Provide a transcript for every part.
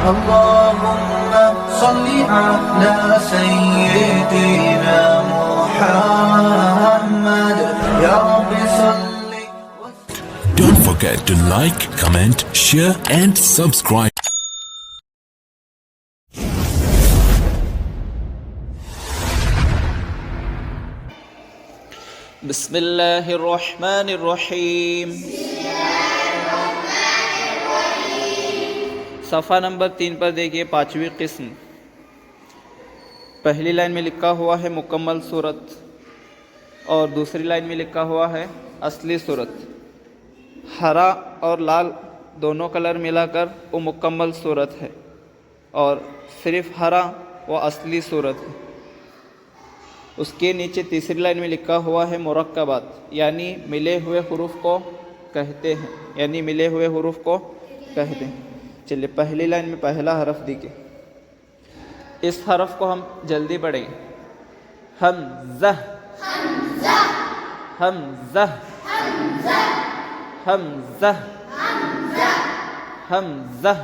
اللهم صل على سيدنا محمد يا رب صل. Don't forget to like, comment, share and subscribe. بسم اللہ الرحمن الرحیم. صفحہ نمبر 3 پر دیکھیے 5ویں قسم. پہلی لائن میں لکھا ہوا ہے مکمل صورت اور دوسری لائن میں لکھا ہوا ہے اصلی صورت. ہرا اور لال دونوں کلر ملا کر وہ مکمل صورت ہے اور صرف ہرا وہ اصلی صورت ہے. اس کے نیچے تیسری لائن میں لکھا ہوا ہے مرکبات یعنی ملے ہوئے حروف کو کہتے ہیں، یعنی ملے ہوئے حروف کو کہتے ہیں. چلیے پہلی لائن میں پہلا حرف دیکھیں. اس حرف کو ہم جلدی پڑھیں گے. حمزہ حمزہ حمزہ حمزہ.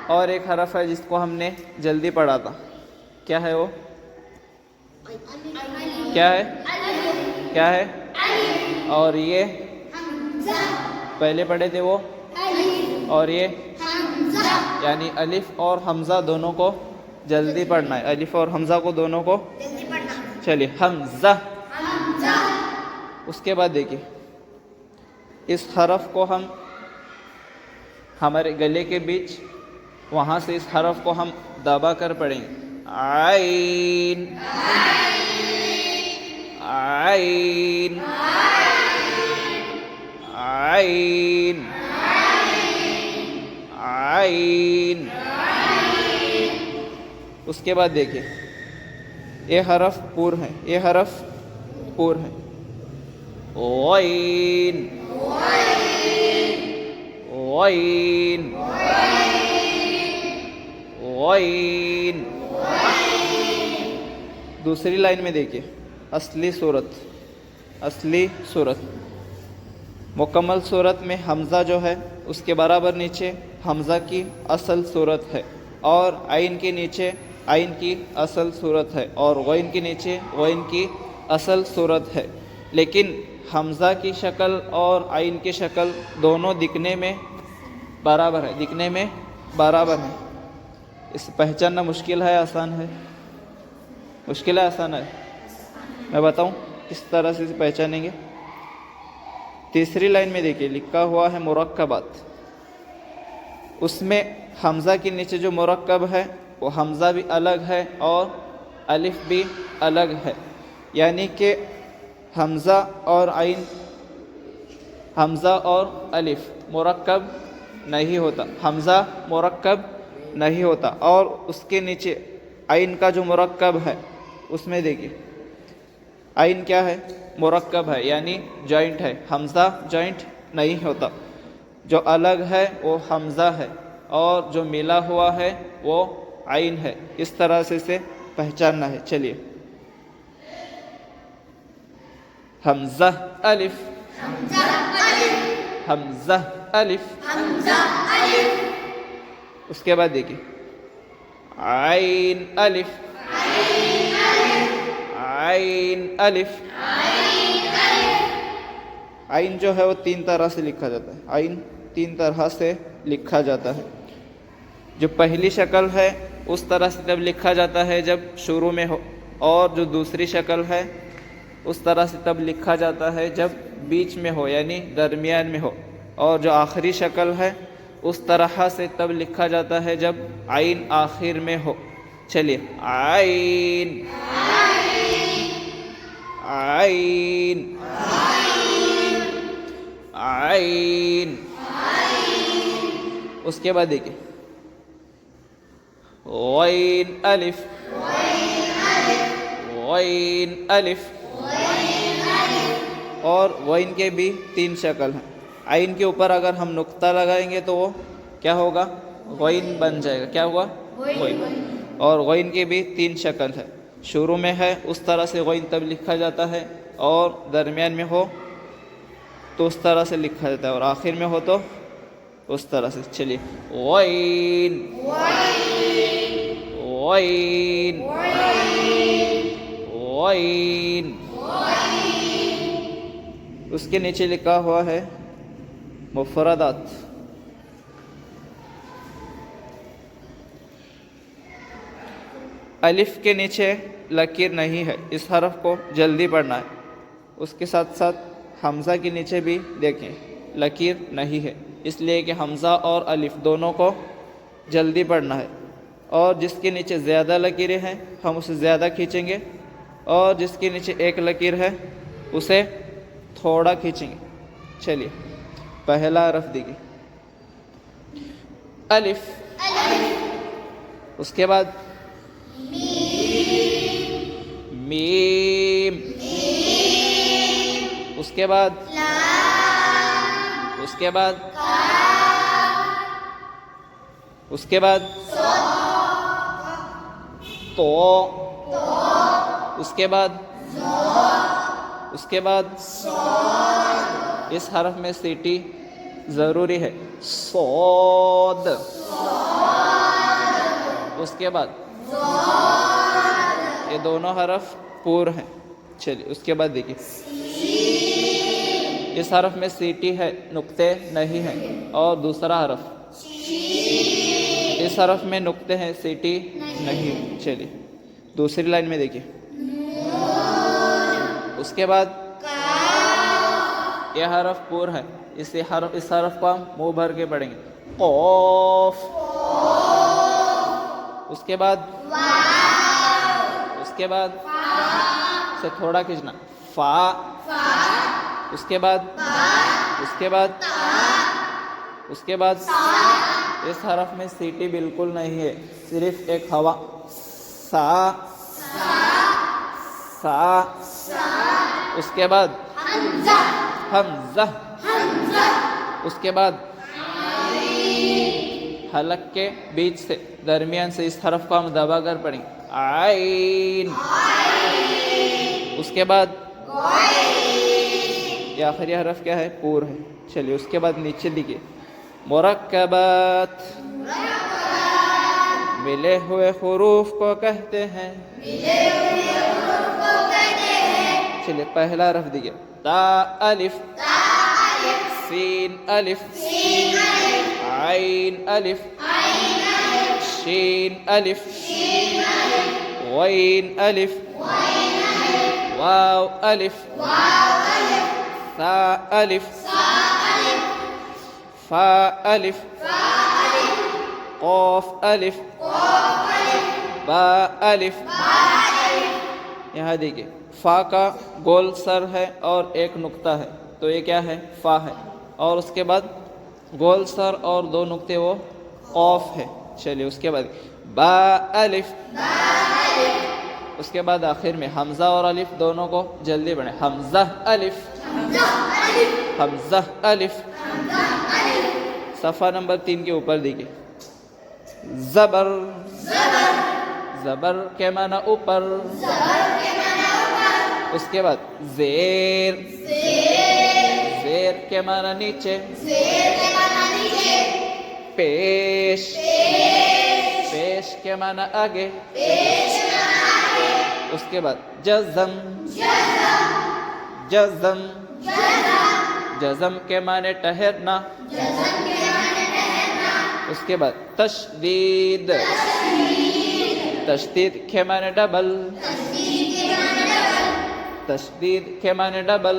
اور ایک حرف ہے جس کو ہم نے جلدی پڑھا تھا، کیا ہے وہ؟ کیا ہے؟ کیا ہے؟ اور یہ پہلے پڑھے تھے وہ، اور یہ یعنی الف اور حمزہ دونوں کو جلدی پڑھنا ہے. الف اور حمزہ کو دونوں کو چلیے حمزہ. اس کے بعد دیکھیے اس حرف کو ہم ہمارے گلے کے بیچ وہاں سے اس حرف کو ہم دبا کر پڑھیں گے. عین عین عین عین. اس کے بعد دیکھیے یہ حرف پور ہے، یہ حرف پور ہے. غین غین غین. دوسری لائن میں دیکھیے اصلی صورت. اصلی صورت مکمل صورت میں حمزہ جو ہے اس کے برابر نیچے حمزہ کی اصل صورت ہے اور عین کے نیچے عین کی اصل صورت ہے اور غین کے نیچے غین کی اصل صورت ہے. لیکن حمزہ کی شکل اور عین کی شکل دونوں دکھنے میں برابر ہے، دکھنے میں برابر ہے. اس پہچاننا مشکل ہے آسان ہے؟ مشکل ہے آسان ہے؟ میں بتاؤں کس طرح سے پہچانیں گے. تیسری لائن میں دیکھیے لکھا ہوا ہے مرکبات. اس میں حمزہ کے نیچے جو مرکب ہے وہ حمزہ بھی الگ ہے اور الف بھی الگ ہے. یعنی کہ حمزہ اور عین، حمزہ اور الف مرکب نہیں ہوتا، حمزہ مرکب نہیں ہوتا. اور اس کے نیچے عین کا جو مرکب ہے اس میں دیکھیے عین کیا ہے؟ مرکب ہے یعنی جوائنٹ ہے. حمزہ جوائنٹ نہیں ہوتا. جو الگ ہے وہ حمزہ ہے اور جو ملا ہوا ہے وہ عین ہے. اس طرح سے اسے پہچاننا ہے. چلیے حمزہ الف حمزہ الف. اس کے بعد دیکھیے عین الف عین الف. عین جو ہے وہ 3 طرح سے لکھا جاتا ہے. عین 3 طرح سے لکھا جاتا ہے. جو پہلی شکل ہے اس طرح سے تب لکھا جاتا ہے جب شروع میں ہو، اور جو دوسری شکل ہے اس طرح سے تب لکھا جاتا ہے جب بیچ میں ہو یعنی درمیان میں ہو، اور جو آخری شکل ہے اس طرح سے تب لکھا جاتا ہے جب عین آخر میں ہو. چلیے عین عین عین. اس کے بعد دیکھیں غین الف غین الف. اور غین کے بھی 3 شکل ہیں. عین کے اوپر اگر ہم نقطہ لگائیں گے تو وہ کیا ہوگا؟ غین بن جائے گا. کیا ہوا؟ غین. اور غین کے بھی 3 شکل ہے. شروع میں ہے اس طرح سے غین تب لکھا جاتا ہے، اور درمیان میں ہو تو اس طرح سے لکھا جاتا ہے، اور آخر میں ہو تو اس طرح سے. چلیے غین غین غین. اس کے نیچے لکھا ہوا ہے مفردات. الف کے نیچے لکیر نہیں ہے, اس حرف کو جلدی پڑھنا ہے. اس کے ساتھ ساتھ حمزہ کے نیچے بھی دیکھیں لکیر نہیں ہے, اس لیے کہ حمزہ اور الف دونوں کو جلدی پڑھنا ہے. اور جس کے نیچے زیادہ لکیریں ہیں ہم اسے زیادہ کھینچیں گے, اور جس کے نیچے ایک لکیر ہے اسے تھوڑا کھینچیں گے. چلیے پہلا حرف دیکھیے الف, اس کے بعد میم, اس کے بعد اس کے بعد اس کے بعد تو, اس کے بعد اس کے بعد اس حرف میں سیٹی ضروری ہے صاد. اس کے بعد یہ دونوں حرف پور ہیں. چلیے اس کے بعد دیکھیے اس حرف میں سیٹی ہے, نقطے نہیں ہیں. اور دوسرا حرف اس حرف میں نقطے ہیں, سیٹی نہیں. چلیے دوسری لائن میں دیکھیے اس کے بعد یہ حرف پور ہے, اس حرف کو ہم منہ بھر کے پڑھیں گے قاف. اس کے بعد اس سے تھوڑا کھینچنا فا. اس کے بعد اس حرف میں سیٹی بالکل نہیں ہے, صرف ایک ہوا سا. اس کے بعد حمزہ. اس کے بعد حلق کے بیچ سے درمیان سے اس حرف کو ہم دبا کر پڑھیں گے عین. اس کے بعد یہ آخری حرف کیا ہے, پور ہے. چلیے اس کے بعد نیچے لکھیے مرکبات. ملے ہوئے حروف کو کہتے ہیں. چلیے پہلا حرف دیکھیے تا الف, سین الف, عین الف, شین الف, غین الف, واو الف, ثا الف, فا الف, قاف الف, با الف. یہاں دیکھیے فا کا گول سر ہے اور ایک نقطہ ہے, تو یہ کیا ہے, فا ہے. اور اس کے بعد گول سر اور دو نقطے وہ قاف ہے. چلیے اس کے بعد با الف. اس کے بعد آخر میں حمزہ اور الف دونوں کو جلدی بڑھیں حمزہ الف, حمزہ الف. صفحہ نمبر 3 کے اوپر دیکھیے زبر. زبر کے معنی اوپر. اس کے بعد زیر. زیر کے معنی نیچے. پیش. پیش کے معنی آگے. اس کے بعد جزم. جزم. جزم کے معنی ٹھہرنا. اس کے بعد تشدید. تشدید کے معنی ڈبل. تشدید کے معنی ڈبل.